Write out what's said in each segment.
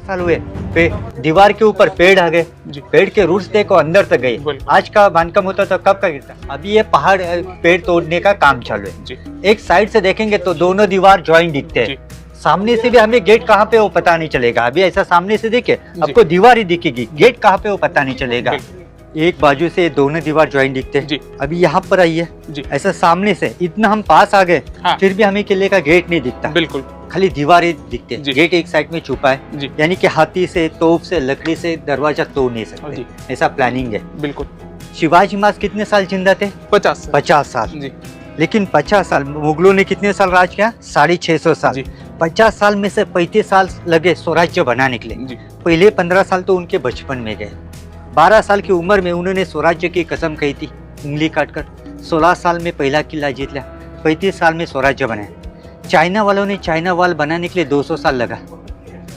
साल हुए, दीवार के ऊपर पेड़ आ गए, पेड़ के रूट्स देखो अंदर तक गए। आज का बांधकाम होता तो कब का गिरता। अभी ये पहाड़ पेड़ तोड़ने का काम चालू है। एक साइड से देखेंगे तो दोनों दीवार ज्वाइंट दिखते हैं, सामने से भी हमें गेट कहाँ पे वो पता नहीं चलेगा। अभी ऐसा सामने से देखे आपको दीवार ही दिखेगी, गेट कहाँ पे वो पता नहीं चलेगा। एक बाजू से दोनों दीवार ज्वाइंट दिखते हैं। अभी यहाँ पर आई है, ऐसा सामने से इतना हम पास आ गए, फिर भी हमें किले का गेट नहीं दिखता, बिल्कुल खाली दीवार ही दिखते हैं। गेट एक साइड में छुपा है, यानी कि हाथी से, तोप से, लकड़ी से दरवाजा तोड़ नहीं सकते, ऐसा प्लानिंग है। बिल्कुल। शिवाजी महाराज कितने साल जिंदा थे? 50 साल। लेकिन 50 साल, मुगलों ने कितने साल राज किया? 650 साल। 50 साल में से 35 साल लगे स्वराज्य बनाने के लिए। पहले 15 साल तो उनके बचपन में गए। 12 साल की उम्र में उन्होंने स्वराज्य की कसम कही थी, उंगली काटकर। 16 साल में पहला किला जीत लिया, 35 साल में स्वराज्य बनाया। चाइना वालों ने चाइना वॉल बनाने के लिए 200 साल लगा।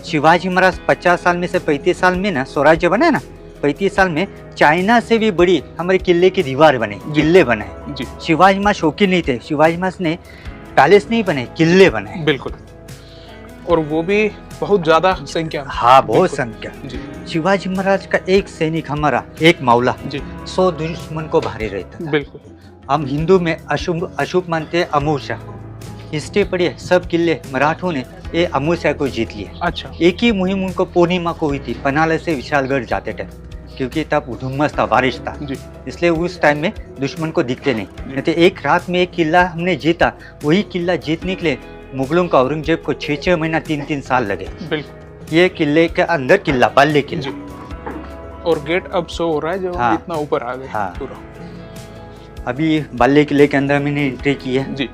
शिवाजी महाराज 50 साल में से 35 साल में ना स्वराज्य बनाया ना, 35 साल में चाइना से भी बड़ी हमारे किले की दीवार बने, किले बनाए। शिवाजी महाराज शौकीन नहीं थे, शिवाजी महाराज ने पैलेस नहीं बने, किले बनाए। बिल्कुल। और वो भी बहुत ज्यादा संख्या। हाँ, बहुत संख्या। शिवाजी महाराज का एक सैनिक, हमारा एक मौला 100 दुश्मन को भारी रहता था। बिल्कुल। हम हिंदू में अशुभ मानते हैं, अमूषा। हिस्ट्री पढ़िए, सब किले मराठों ने ये अमूषा को जीत लिया। अच्छा। एक ही मुहिम उनको पूर्णिमा को हुई थी, पनाले से विशालगढ़ जाते टाइम, क्योंकि तब धुम्मस था, बारिश था, इसलिए उस टाइम में दुश्मन को दिखते नहीं। तो एक रात में एक किला हमने जीता। वही किला जीतने के लिए मुगलों का औरंगजेब को 6-6 महीना 3-3 साल लगे। बिल्कुल। ये किले के अंदर किला, बाल्य किला। और गेट अब शो हो रहा है जो इतना ऊपर आ गया। हाँ। पूरा अभी बाल्य किले के अंदर मैंने एंट्री की है। जी।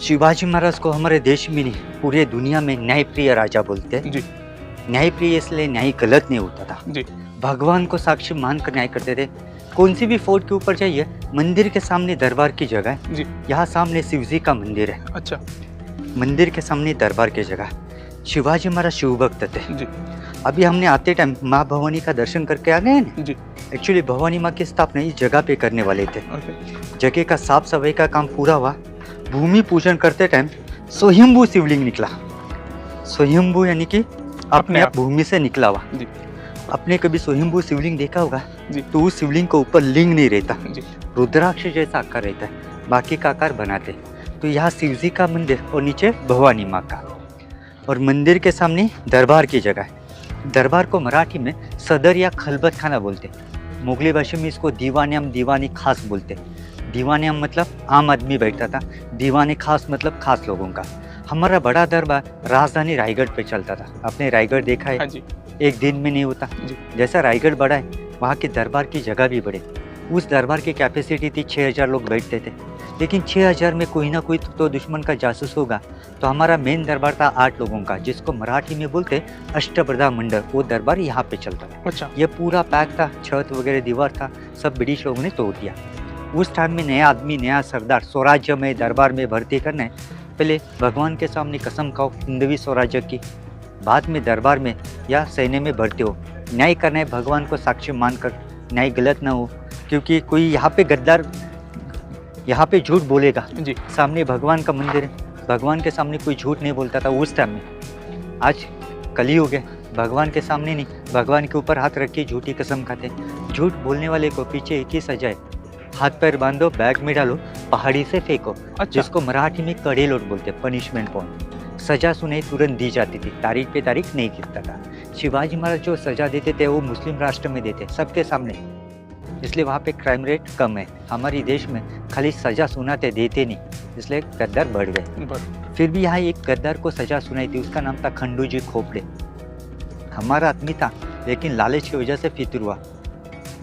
शिवाजी महाराज को हमारे देश में नहीं, पूरे दुनिया में न्यायप्रिय राजा बोलते हैं। न्यायप्रिय इसलिए न्याय गलत नहीं होता था। जी। भगवान को साक्षी मानकर न्याय करते थे। कौन सी भी फोर्ट के ऊपर जाइए, मंदिर के सामने दरबार की जगह है। यहाँ सामने शिव जी का मंदिर है। अच्छा। मंदिर के सामने दरबार की जगह। शिवाजी महाराज शिव भक्त थे। जी। अभी हमने आते टाइम माँ भवानी का दर्शन करके आ गए ना। जी। एक्चुअली भवानी माँ की स्थापना इस जगह पे करने वाले थे। जगह का साफ सफाई का काम पूरा हुआ। भूमि पूजन करते टाइम स्वयंभू शिवलिंग निकला। स्वयंभू यानी कि अपने आप भूमि से निकला हुआ। आपने कभी स्वयंभू शिवलिंग देखा होगा तो उस शिवलिंग के ऊपर लिंग नहीं रहता, रुद्राक्ष जैसा आकार रहता है, बाकी का आकार बनाते। तो यहाँ शिव जी का मंदिर और नीचे भवानी माँ का, और मंदिर के सामने दरबार की जगह है। दरबार को मराठी में सदर या खलबत खाना बोलते, मुगली भाषा में इसको दीवानियम, दीवानी खास बोलते। दीवानियम मतलब आम आदमी बैठता था, दीवानी खास मतलब खास लोगों का। हमारा बड़ा दरबार राजधानी रायगढ़ पे चलता था। आपने रायगढ़ देखा है? एक दिन में नहीं होता। जैसा रायगढ़ बड़ा है, वहाँ के दरबार की जगह भी बड़े। उस दरबार की कैपेसिटी थी 6000 लोग बैठते थे, लेकिन 6000 में कोई ना कोई तो दुश्मन का जासूस होगा। तो हमारा मेन दरबार था 8 लोगों का, जिसको मराठी में बोलते अष्टप्रधा मंडल। वो दरबार यहाँ पे चलता था। अच्छा। ये पूरा पैक था, छत वगैरह दीवार था, सब ब्रिटिश लोगों ने तोड़ दिया। उस टाइम में नया आदमी, नया सरदार स्वराज्य में दरबार में भर्ती करना है, पहले भगवान के सामने कसम खाओ हिंदवी स्वराज्य की, बाद में दरबार में या सैन्य में भर्ती हो। न्याय करना है भगवान को साक्षी मानकर, न्याय गलत ना हो, क्योंकि कोई यहाँ पे गद्दार यहाँ पे झूठ बोलेगा। जी। सामने भगवान का मंदिर है, भगवान के सामने कोई झूठ नहीं बोलता था उस टाइम में। आज कलयुग है, भगवान के सामने नहीं, भगवान के ऊपर हाथ रख के झूठी कसम खाते। झूठ बोलने वाले को पीछे एक ही सजा है, हाथ पैर बांधो, बैग में डालो, पहाड़ी से फेंको। अच्छा। जिसको मराठी में कड़े लोट बोलते, पनिशमेंट पॉइंट। सजा सुने तुरंत दी जाती थी, तारीख पे तारीख नहीं गिरता था। शिवाजी महाराज जो सजा देते थे वो मुस्लिम राष्ट्र में देते, सबके सामने, इसलिए वहाँ पे क्राइम रेट कम है। हमारे देश में खाली सजा सुनाते, देते नहीं, इसलिए गद्दार बढ़ गए। फिर भी यहाँ एक गद्दार को सजा सुनाई थी, उसका नाम था खंडूजी खोपड़े। हमारा आदमी था, लेकिन लालच की वजह से फितर हुआ।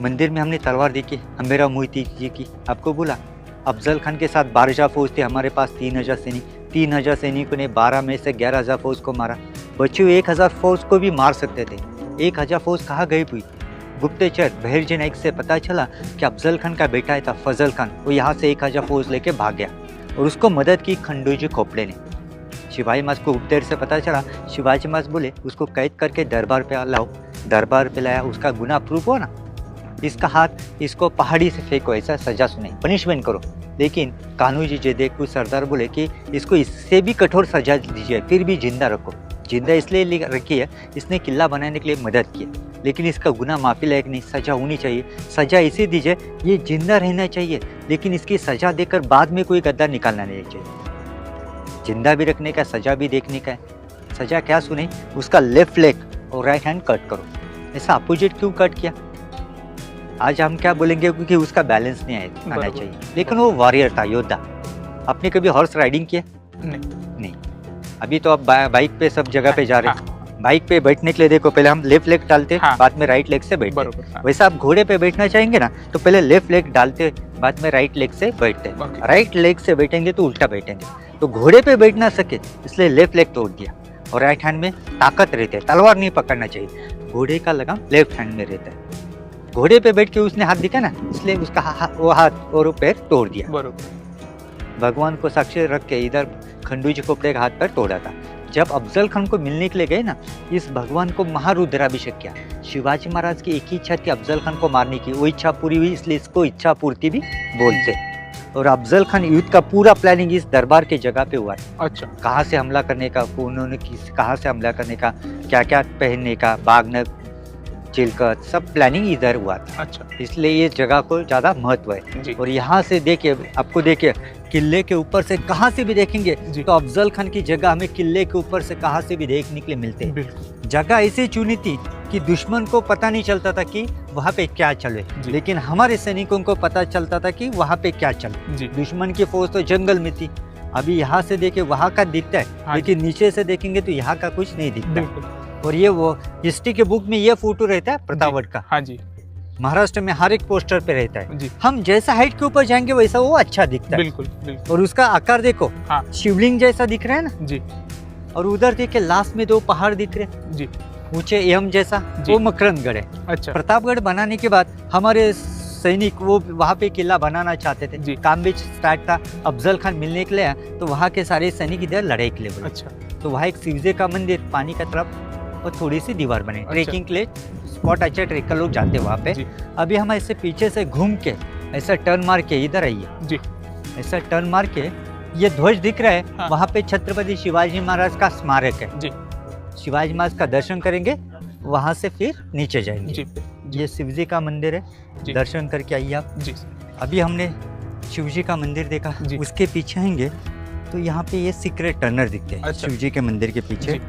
मंदिर में हमने तलवार देखी, हमेरा मोहिती जी की। आपको बोला अफजल खान के साथ 12,000 फौज थे, हमारे पास 3000 सैनिक। 3000 सैनिकों ने 12 में से 11,000 फौज को मारा। बच्चों 1000 फौज को भी मार सकते थे। 1000 फौज कहाँ गई हुई? गुप्तचर बहरजी नाइक से पता चला कि अफजल खान का बेटा था फजल खान, वो यहाँ से 1000 फौज लेके भाग गया, और उसको मदद की खंडूजी खोपड़े ने। शिवाजी महाराज को गुप्तचर से पता चला, शिवाजी महाराज बोले उसको कैद करके दरबार पे लाओ। दरबार पे लाया, उसका गुनाह प्रूफ हुआ ना, इसका हाथ इसको पहाड़ी से फेंको, ऐसा सजा सुनाई, पनिशमेंट करो। लेकिन कान्हू जी जे देख कुछ सरदार बोले कि इसको इससे भी कठोर सजा दीजिए, फिर भी जिंदा रखो। जिंदा इसलिए रखी है, इसने किला बनाने के लिए मदद की है, लेकिन इसका गुनाह माफी लायक नहीं, सजा होनी चाहिए। सजा इसे दीजिए, ये जिंदा रहना चाहिए, लेकिन इसकी सजा देकर बाद में कोई गद्दार निकालना नहीं चाहिए। जिंदा भी रखने का, सजा भी देखने का है। सजा क्या सुने, उसका लेफ्ट लेग और राइट हैंड कट करो। ऐसा अपोजिट क्यों कट किया? आज हम क्या बोलेंगे, क्योंकि उसका बैलेंस नहीं आना चाहिए, लेकिन वो वॉरियर था, योद्धा। आपने कभी हॉर्स राइडिंग किया? नहीं। अभी तो आप बाइक पे सब जगह पे जा रहे हैं। बाइक पे बैठने के लिए देखो, पहले हम लेफ्ट लेग डालते, बाद में राइट लेग से बैठते। वैसा आप घोड़े पे बैठना चाहेंगे ना, तो पहले लेफ्ट लेग डालते, बाद में राइट लेग से बैठते। राइट लेग से बैठेंगे तो उल्टा बैठेंगे, तो घोड़े पे बैठ ना सके इसलिए लेफ्ट लेग तोड़ दिया। और राइट हैंड में ताकत रहती है, तलवार नहीं पकड़ना चाहिए। घोड़े का लगाम लेफ्ट हैंड में रहता है। घोड़े पे बैठ के उसने हाथ दिखा ना, इसलिए उसका वो हाथ और वो पैर तोड़ दिया। भगवान को साक्षी रख के इधर खंडू जी को अपने हाथ पैर तोड़ा था। जब अफजल खान को मिलने के लिए गए ना, इस भगवान को महारुद्राभिषेक किया। शिवाजी महाराज की एक ही इच्छा थी, अफजल खान को मारने की। वो इच्छा पूरी हुई, इसलिए इसको इच्छा पूर्ति भी बोलते। और अफजल खान युद्ध का पूरा प्लानिंग इस दरबार के जगह पे हुआ है। अच्छा। कहाँ से हमला करने का, उन्होंने कहाँ से हमला करने का, क्या क्या पहनने का, बागनक, चिलकत, सब प्लानिंग इधर हुआ था। अच्छा। इसलिए ये जगह को ज्यादा महत्व है। और यहाँ से देखिए, आपको देखिए किले के ऊपर से कहाँ से भी देखेंगे तो अफजल खान की जगह हमें किले के ऊपर से कहाँ से भी देखने के लिए मिलते हैं। जगह ऐसी चुनी थी कि दुश्मन को पता नहीं चलता था कि वहाँ पे क्या चले, लेकिन हमारे सैनिकों को पता चलता था कि वहाँ पे क्या चले। दुश्मन की फौज तो जंगल में थी। अभी यहाँ से देखे वहाँ का दिखता है, लेकिन नीचे से देखेंगे तो यहाँ का कुछ नहीं दिखता। और ये वो हिस्ट्री के बुक में ये फोटो रहता है प्रतापगढ़ का। हाँ जी। महाराष्ट्र में हर एक पोस्टर पे रहता है। हम जैसा हाइट के ऊपर जाएंगे वैसा वो अच्छा दिखता है। बिल्कुल। और उसका आकार देखो, हाँ। शिवलिंग जैसा दिख रहा है ना जी। और उधर देखिए लास्ट में 2 पहाड़ दिख रहे हैं जी, ऊंचे एम जैसा, वो मकरंदगढ़ है। अच्छा। प्रतापगढ़ बनाने के बाद हमारे सैनिक वो वहाँ पे किला बनाना चाहते थे। काम भी स्टार्ट था, अफजल खान मिलने के लिए, तो वहाँ के सारे सैनिक इधर लड़ाई के लिए बोले। अच्छा। तो वहाँ एक शिवजी का मंदिर, पानी का तरफ और थोड़ी सी दीवार बने। ट्रेकिंग के लिए स्पॉट अच्छा, ट्रेकर लोग जाते हैं वहाँ पे। अभी हम ऐसे पीछे से घूम के ऐसा टर्न मार के इधर आइए जी। ऐसा टर्न मार के ये ध्वज दिख रहा है, हाँ। वहाँ पे छत्रपति शिवाजी महाराज का स्मारक है जी। शिवाजी महाराज का दर्शन करेंगे, वहाँ से फिर नीचे जाएंगे जी। ये शिवजी का मंदिर है, दर्शन करके आइए आप जी। अभी हमने शिवजी का मंदिर देखा, उसके पीछे आएंगे तो यहाँ पे ये सीक्रेट टनल दिखते हैं। अच्छा। शिवजी के मंदिर के पीछे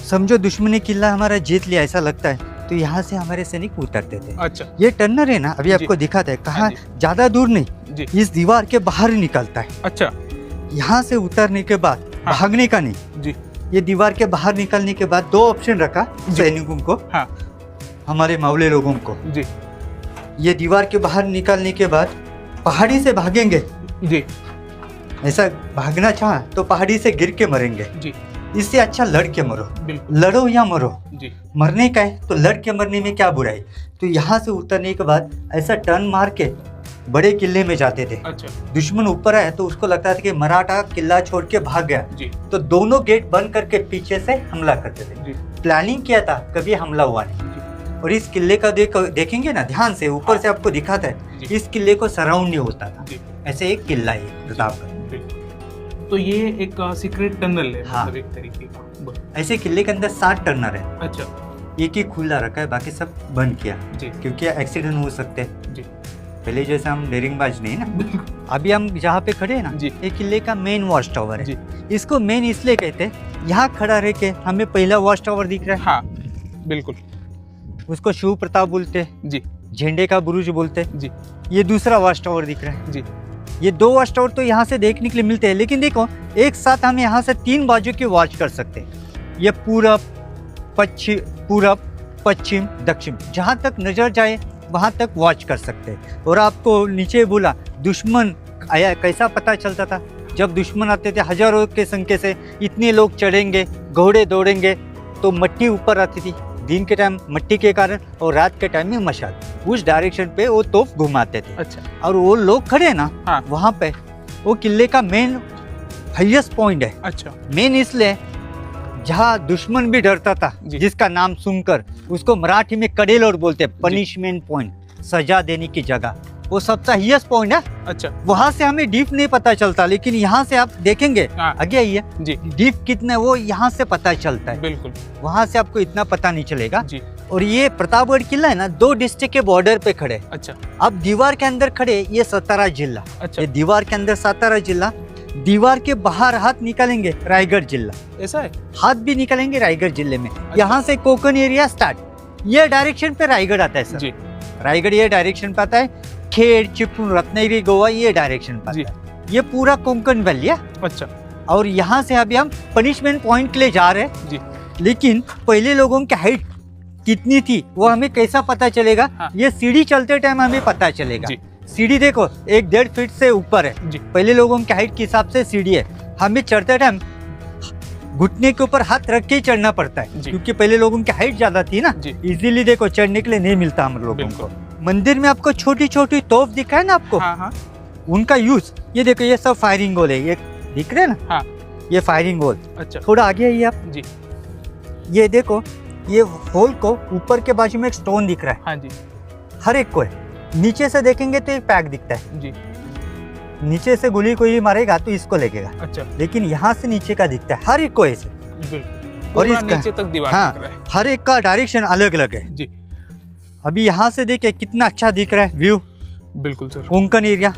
समझो दुश्मनी किला हमारा जीत लिया ऐसा लगता है, तो यहाँ से हमारे सैनिक उतरते थे। अच्छा। ये टनल है ना, अभी आपको दिखाता है, कहाँ ज्यादा दूर नहीं, इस दीवार के बाहर निकलता है। अच्छा। यहाँ से उतरने के बाद भागने का नहीं जी। ये दीवार के बाहर निकलने के बाद 2 ऑप्शन रखा सैनिकों को, हाँ। हमारे मावले लोगों को जी। ये दीवार के बाहर निकलने के बाद पहाड़ी से भागेंगे जी। ऐसा भागना चाहा तो पहाड़ी से गिर के मरेंगे जी। इससे अच्छा लड़ के मरो, लड़ो या मरो जी। मरने का है तो लड़ के मरने में क्या बुराई। तो यहाँ से उतरने के बाद ऐसा टर्न मार के बड़े किले में जाते थे। अच्छा। दुश्मन ऊपर आया तो उसको लगता था कि मराठा किला छोड़ के भाग गया जी। तो दोनों गेट बंद करके पीछे से हमला करते थे जी। प्लानिंग किया था, कभी हमला हुआ नहीं। और इस किले का देखेंगे ना ध्यान से, ऊपर से आपको दिखाता है, इस किले को सराउंड नहीं होता था। ऐसे एक किला है प्रतापगढ़। तो ये एक सीक्रेट टनल है, हाँ। एक तरीके का। ऐसे किले के अंदर 7 टनल है। अच्छा। एक ही खुला रखा है, बाकी सब बंद किया जी। क्योंकि एक्सीडेंट हो सकते हैं जी। पहले जैसे हम डेरिंगबाज नहीं ना। अभी हम जहाँ पे खड़े हैं ना, ये किले का मेन वॉच टावर है। इसको मेन इसलिए कहते हैं, यहाँ खड़ा रह के हमें पहला वॉच टावर दिख रहा है, हाँ बिल्कुल। उसको शिव प्रताप बोलते हैं जी। झंडे का बुरुज बोलते हैं जी। ये दूसरा वॉच टावर दिख रहा है जी। ये 2 वॉच टावर तो यहाँ से देखने के लिए मिलते हैं, लेकिन देखो एक साथ हम यहाँ से 3 बाजू की वॉच कर सकते हैं। ये पूरब, पश्चिम, दक्षिण, जहाँ तक नजर जाए वहाँ तक वॉच कर सकते हैं। और आपको नीचे बोला दुश्मन आया, कैसा पता चलता था? जब दुश्मन आते थे हजारों के संख्या से, इतने लोग चढ़ेंगे, घोड़े दौड़ेंगे, तो मट्टी ऊपर आती थी। दिन के टाइम मट्टी के कारण और रात के टाइम में मशाल, उस डायरेक्शन पे वो तोप घुमाते थे। अच्छा। और वो लोग खड़े ना, हाँ। वहाँ पे वो किले का मेन हाईएस्ट पॉइंट है। अच्छा। मेन इसलिए जहाँ दुश्मन भी डरता था, जिसका नाम सुनकर, उसको मराठी में कडेलोर बोलते हैं, पनिशमेंट पॉइंट, सजा देने की जगह। वो सबसे हाईएस्ट पॉइंट है। अच्छा वहां से हमें डीप नहीं पता चलता, लेकिन यहाँ से आप देखेंगे हाँ। आगे आइए जी डीप कितना वो यहाँ से पता चलता है, बिल्कुल वहां से आपको इतना पता नहीं चलेगा। जी। और ये प्रतापगढ़ किला है ना, 2 डिस्ट्रिक्ट के बॉर्डर पे खड़े। अच्छा अब दीवार के अंदर खड़े, ये सातारा जिला। अच्छा ये दीवार के अंदर सातारा जिला, दीवार के बाहर हाथ निकालेंगे रायगढ़ जिला, ऐसा है। हाथ भी निकालेंगे रायगढ़ जिले में। यहाँ से कोकण एरिया स्टार्ट, ये डायरेक्शन पे रायगढ़ आता है सर। जी रायगढ़ ये डायरेक्शन पे आता है, खेड़ चिपळूण रत्नागिरी गोवा ये डायरेक्शन पे जी। आता है। ये पूरा कोंकण वैली है। अच्छा और यहाँ से अभी हम पनिशमेंट पॉइंट के लिए जा रहे हैं जी। लेकिन पहले लोगों की हाइट कितनी थी वो हमें कैसा पता चलेगा? हाँ। ये सीढ़ी चलते टाइम हमें पता चलेगा। जी। सीढ़ी देखो 1-1.5 फीट से ऊपर है। जी पहले लोगों की हाइट के हिसाब से सीढ़ी है, हमें चढ़ते टाइम घुटने के ऊपर हाथ रख के ही चढ़ना पड़ता है जी। क्योंकि पहले लोगों की हाइट ज्यादा थी ना। जी इजीली देखो चढ़ने के लिए नहीं मिलता हम लोगों को। बिल्कुल। मंदिर में आपको छोटी छोटी तोप दिखा है ना आपको, हाँ हाँ उनका यूज ये देखो, ये सब फायरिंग होल है, ये दिख रहे हैं ना। हाँ। ये फायरिंग होल। अच्छा थोड़ा आगे आइए आप, जी। ये देखो ये होल को ऊपर के बाजू में एक स्टोन दिख रहा है, हाँ जी हर एक को है। नीचे से देखेंगे तो एक पैक दिखता है, जी। नीचे से गोली कोई मारेगा तो इसको लगेगा, अच्छा लेकिन यहाँ से नीचे का दिखता है हर एक को ऐसे। बिल्कुल। और पूरा इसका नीचे तक दीवार हाँ, दिख रहा है। हर एक का डायरेक्शन अलग अलग है। जी अभी यहाँ से देखिए कितना अच्छा दिख रहा है व्यू, बिल्कुल सर। कोंकण एरिया।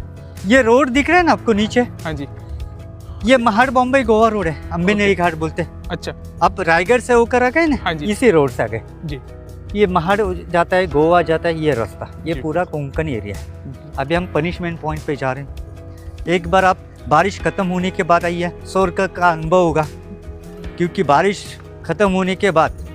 ये रोड दिख रहा है ना आपको नीचे, हाँ जी। ये महाड़ बॉम्बे गोवा रोड है, अम्बेनेरी घाट बोलते हैं। अच्छा अब रायगढ़ से होकर आ गए ना, हाँ जी। इसी रोड से आ गए। जी ये महाड़ जाता है, गोवा जाता है, ये रास्ता, ये जी। पूरा कोंकण एरिया है। अभी हम पनिशमेंट पॉइंट पे जा रहे हैं। एक बार आप बारिश खत्म होने के बाद आइए, स्वर्ग का अनुभव होगा, क्योंकि बारिश खत्म होने के बाद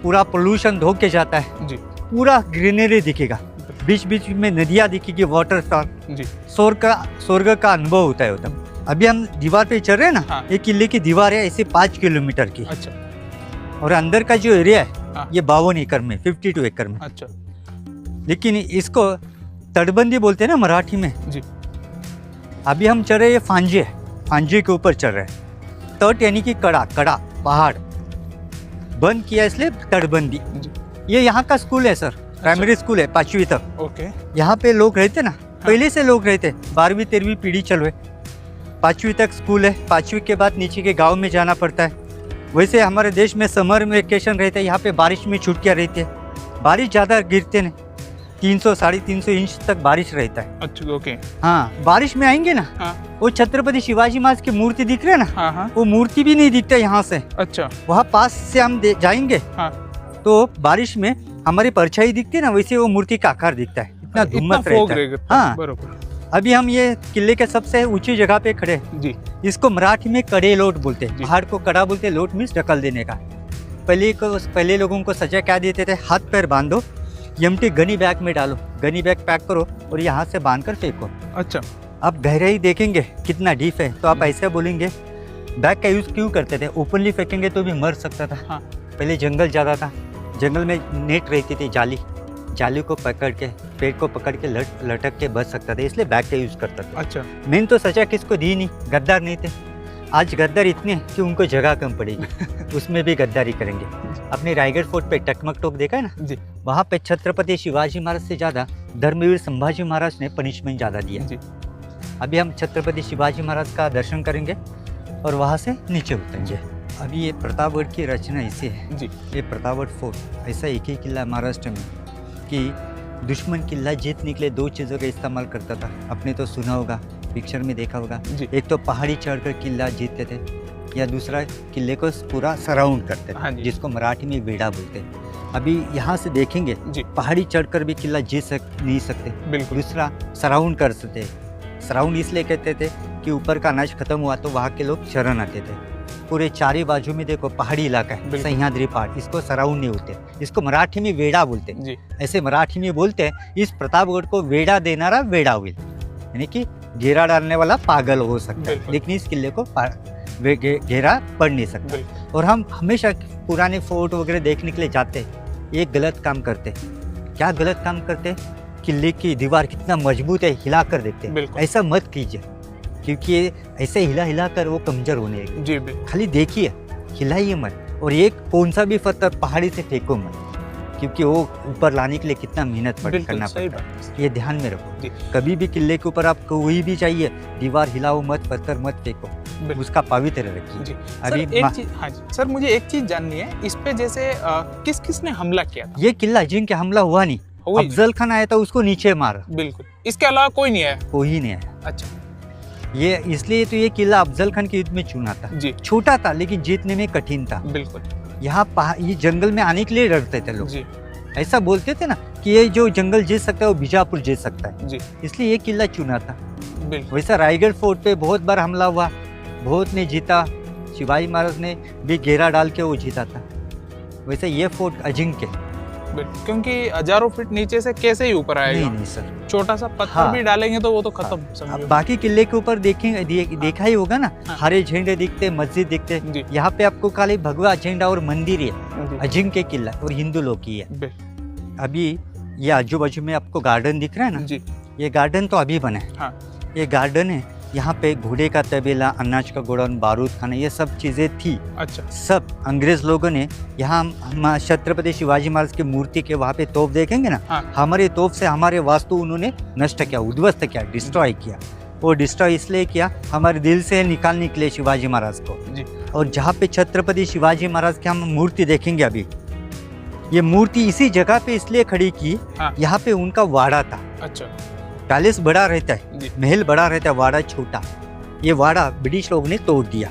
पूरा पोल्यूशन धो के जाता है, जी पूरा ग्रीनरी दिखेगा, बीच बीच में नदियाँ दिखेगी, वाटर फॉल, जी। स्वर्ग का अनुभव होता है उधर। अभी हम दीवार पे चल रहे हैं ना, हाँ। ये किले की दीवार है ऐसे 5 किलोमीटर की, अच्छा और अंदर का जो एरिया है हाँ। ये 52 एकड़ में, 52 एकड़ में। अच्छा लेकिन इसको तटबंदी बोलते हैं ना मराठी में। जी अभी हम चल रहे हैं, ये फांजे है, फांजे के ऊपर चल रहे हैं। तट यानी कि कड़ा, कड़ा पहाड़ बंद किया इसलिए तटबंदी। जी ये यहाँ का स्कूल है सर, प्राइमरी स्कूल है 5वीं तक। ओके। यहाँ पे लोग रहते ना, पहले से लोग रहते, 12वीं 13वीं पीढ़ी चल रहे, 5वीं तक स्कूल है। 5वीं के बाद नीचे के गांव में जाना पड़ता है। वैसे हमारे देश में समर में वेकेशन रहते हैं, यहाँ पे बारिश में छुट्टियाँ रहती है। बारिश ज़्यादा गिरते नहीं, 300-350 इंच तक बारिश रहता है। अच्छा ओके। हाँ, बारिश में आएंगे ना, हाँ वो छत्रपति शिवाजी महाराज की मूर्ति दिख रही है ना, हाँ हाँ। वो मूर्ति भी नहीं दिखता यहाँ से। अच्छा वहाँ पास से हम जाएंगे हाँ। तो बारिश में हमारी परछाई दिखती है ना, वैसे वो मूर्ति का आकार दिखता है, इतना धुम्मस फॉग रहता है। रहेगा। हाँ। बरोबर। अभी हम ये किले के सबसे ऊंची जगह पे खड़े हैं। जी इसको मराठी में कड़े लोट बोलते हैं, जी। पहाड़ को कड़ा बोलते हैं, लोट मीन्स ढकल देने का। पहले लोगों को सजा क्या देते थे, हाथ पैर बांधो, एम्प्टी गनी बैग में डालो, गनी बैग पैक करो और यहाँ से बांध कर फेंको। अच्छा आप गहराई देखेंगे कितना डीप है, तो आप ऐसे बोलेंगे बैग का यूज़ क्यों करते थे, ओपनली फेंकेंगे तो भी मर सकता था। हाँ। पहले जंगल ज़्यादा था, जंगल में नेट रहती थी, जाली, जाली को पकड़ के, पेड़ को पकड़ के लटक के बच सकता था, इसलिए बैग का यूज़ करता था। अच्छा मेन तो सजा किसको दी नहीं, गद्दार नहीं थे। आज गद्दार इतने कि उनको जगह कम पड़ेगी, उसमें भी गद्दारी करेंगे। अपने रायगढ़ फोर्ट पे टकमक टोक देखा है ना जी। वहाँ पे छत्रपति शिवाजी महाराज से ज़्यादा धर्मवीर संभाजी महाराज ने पनिशमेंट ज़्यादा दिया। जी अभी हम छत्रपति शिवाजी महाराज का दर्शन करेंगे और वहाँ से नीचे उतरेंगे। अभी ये प्रतापगढ़ की रचना ऐसी है जी। ये प्रतापगढ़ फोर्ट ऐसा एक ही किला महाराष्ट्र में कि दुश्मन किला जीतने के लिए 2 चीज़ों का इस्तेमाल करता था। आपने तो सुना होगा, पिक्चर में देखा होगा, जी। एक तो पहाड़ी चढ़कर किला जीतते थे, या दूसरा किले को पूरा सराउंड करते हाँ थे, जी। जिसको मराठी में बेड़ा बोलते हैं। अभी यहाँ से देखेंगे जी पहाड़ी चढ़कर भी किला जीत नहीं सकते। बिल्कुल। दूसरा सराउंड कर सकते, सराउंड इसलिए कहते थे कि ऊपर का अनाज खत्म हुआ तो वहाँ के लोग शरण आते थे। पूरे चारे बाजू में देखो पहाड़ी इलाका है, बिल्कुल। सह्याद्री पहाड़, इसको सराउंड नहीं होते, इसको मराठी में वेड़ा बोलते हैं। जी ऐसे मराठी में बोलते हैं, इस प्रतापगढ़ को वेड़ा देनारा वेड़ा हुई, यानी कि घेरा डालने वाला पागल हो सकता है, बिल्कुल। लेकिन इस किले को घेरा पड़ नहीं सकता। बिल्कुल। और हम हमेशा पुराने फोर्ट वगैरह देखने के लिए जाते हैं, एक गलत काम करते। क्या गलत काम करते? किले की दीवार कितना मजबूत है हिला कर देखते हैं, बिल्कुल। ऐसा मत कीजिए, क्योंकि ऐसे हिला कर वो कमजोर होने लगेगी। जी बिल्कुल। खाली देखिए, हिलाइए मत, और एक कौन सा भी पत्थर पहाड़ी से फेंको मत, क्योंकि वो ऊपर लाने के लिए कितना मेहनत बिल्कुल करना सही पड़ता बात है, ये ध्यान में रखो। जी। कभी भी किले के ऊपर आपको वही भी चाहिए, दीवार हिलाओ मत, पत्थर मत फेंको, बिल्कुल। उसका पवित्र रखिए। जी अभी सर, एक चीज, हाँ जी सर, मुझे एक चीज जाननी है इस पे, जैसे किस किसने हमला किया था? ये किला जिनके हमला हुआ नहीं, हुआ ही अफजल खान आया था उसको नीचे मारा, नहीं। बिल्कुल, इसके अलावा कोई नहीं आया? कोई नहीं आया। अच्छा ये इसलिए तो ये किला अफजल खान के युद्ध में चुना था। जी छोटा था लेकिन जीतने में कठिन था। बिल्कुल यहाँ ये जंगल में आने के लिए डरते थे लोग, जी ऐसा बोलते थे ना कि ये जो जंगल जीत सकता है वो बीजापुर जीत सकता है, जी इसलिए ये किला चुना था। बिल्कुल वैसा रायगढ़ फोर्ट पे बहुत बार हमला हुआ, बहुत ने जीता, शिवाजी महाराज ने भी घेरा डाल के वो जीता था। वैसे ये फोर्ट अजिंक्य बिल्कुल, क्योंकि हजारों फीट नीचे से कैसे ही ऊपर आएगा? नहीं सर। छोटा सा पत्थर हाँ। भी डालेंगे तो वो तो खत्म अब समझो। बाकी किले के ऊपर देखेंगे देखा ही होगा ना, हाँ। हरे झंडे दिखते, मस्जिद दिखते। जी यहाँ पे आपको खाली भगवा झंडा और मंदिर है, जी अजिंक्य किला और हिंदू लोग की है। बिल्कुल, अभी ये आजू बाजू में आपको गार्डन दिख रहा है ना, जी ये गार्डन तो अभी बना है। हाँ ये गार्डन है, यहाँ पे घोड़े का तबेला, अनाज का गोडाउन, बारूद खाना, ये सब चीजें थी। अच्छा सब अंग्रेज लोगों ने यहाँ छत्रपति शिवाजी महाराज की मूर्ति के वहाँ पे तोप देखेंगे ना, हाँ। हमारे तोप से हमारे वास्तु उन्होंने नष्ट किया, उद्ध्वस्त किया, डिस्ट्रॉय किया। वो डिस्ट्रॉय इसलिए किया हमारे दिल से निकालने के लिए शिवाजी महाराज को। जी और जहाँ पे छत्रपति शिवाजी महाराज की हम मूर्ति देखेंगे अभी, ये मूर्ति इसी जगह पे इसलिए खड़ी की, हाँ। यहाँ पे उनका वाड़ा था। अच्छा पैलेस बड़ा रहता है, जी महल बड़ा रहता है, वाड़ा छोटा। ये वाड़ा ब्रिटिश लोगों ने तोड़ दिया,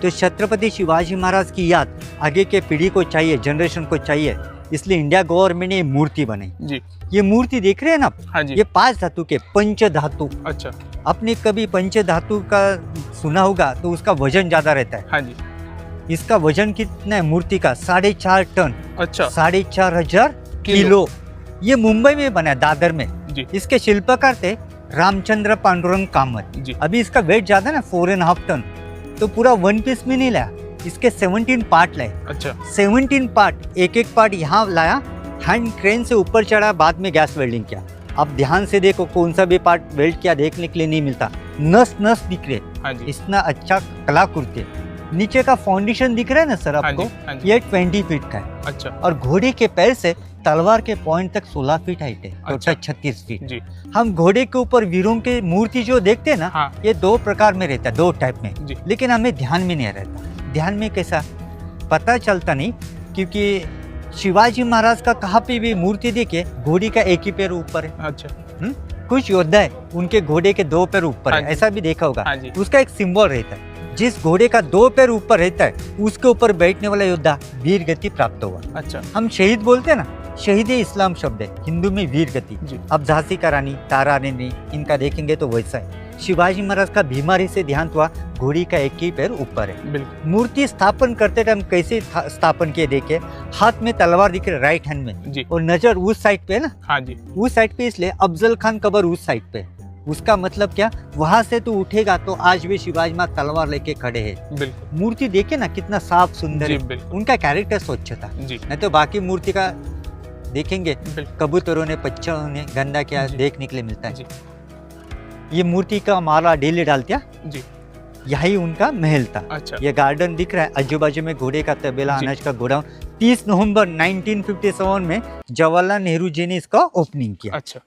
तो छत्रपति शिवाजी महाराज की याद आगे के पीढ़ी को चाहिए, जनरेशन को चाहिए, इसलिए इंडिया गवर्नमेंट ने ये मूर्ति बनाई। जी ये मूर्ति देख रहे हैं ना आप, हाँ जी ये 5 धातु के, पंच धातु। अच्छा आपने कभी पंच धातु का सुना होगा तो उसका वजन ज्यादा रहता है। हाँ जी इसका वजन कितना है मूर्ति का? 4.5 टन, अच्छा 4,500 किलो। ये मुंबई में बना है, दादर में। जी इसके शिल्पकार थे रामचंद्र पांडुरंग कामत। जी अभी इसका वेट ज्यादा ना, 4.5 टन, तो पूरा 1 पीस में नहीं लाया, इसके 17 पार्ट लाए। अच्छा 17 पार्ट, एक एक पार्ट यहाँ लाया, हैंड क्रेन से ऊपर चढ़ा, बाद में गैस वेल्डिंग किया। आप ध्यान से देखो, कौन सा भी पार्ट वेल्ड किया देखने के लिए नहीं मिलता, नस नस दिख रहे, हाँ जी इतना अच्छा कलाकृति है। नीचे का फाउंडेशन दिख रहा है ना सर हाँ आपको, जी हाँ जी ये 20 फीट का है। अच्छा और घोड़े के पैर से तलवार के पॉइंट तक 16 फीट हाइट है, अच्छा। Total 36 feet. जी हम घोड़े के ऊपर वीरों के मूर्ति जो देखते हैं ना, हाँ ये 2 प्रकार में रहता है, 2 टाइप में, जी लेकिन हमें ध्यान में नहीं रहता। ध्यान में कैसा पता चलता नहीं, क्योंकि शिवाजी महाराज का कहाँ पे भी मूर्ति देखे, घोड़ी का एक ही पैर ऊपर है। अच्छा कुछ योद्धा है उनके घोड़े के 2 पैर ऊपर हाँ है, जी। ऐसा भी देखा होगा। हाँ जी उसका एक सिंबल रहता है, जिस घोड़े का 2 पैर ऊपर रहता है उसके ऊपर बैठने वाला योद्धा वीर गति प्राप्त हुआ। अच्छा हम शहीद बोलते हैं ना, शहीद इस्लाम शब्द है, हिंदू में वीर गति। जी अब झांसी का रानी, तारा रानी, इनका देखेंगे तो वैसा है। शिवाजी महाराज का बीमारी से देहांत हुआ, घोड़ी का एक ही पैर ऊपर है। बिल्कुल मूर्ति स्थापन करते टाइम कैसे स्थापन किए देखे, हाथ में तलवार दिख रही राइट हैंड में, जी और नजर उस साइड पे है ना, हाँ जी उस साइड पे, इसलिए अफजल खान कबर उस साइड पे। उसका मतलब क्या, वहां से तो उठेगा तो आज भी शिवाजी महाराज तलवार लेके खड़े हैं। बिल्कुल मूर्ति देखे ना कितना साफ सुंदर जी है, बिल्कुल उनका कैरेक्टर स्वच्छ था। जी नहीं तो बाकी मूर्ति का देखेंगे, बिल्कुल कबूतरों ने, पक्षियों ने गंदा किया जी। देखने के लिए मिलता है। जी ये मूर्ति का माला डेली डालते, जी यही उनका महल था। अच्छा ये गार्डन दिख रहा है, आजू बाजू में घोड़े का तबेला, जी। अनाज का गोडाउन। 30 नवंबर 1957 में जवाहरलाल नेहरू जी ने इसका ओपनिंग किया। अच्छा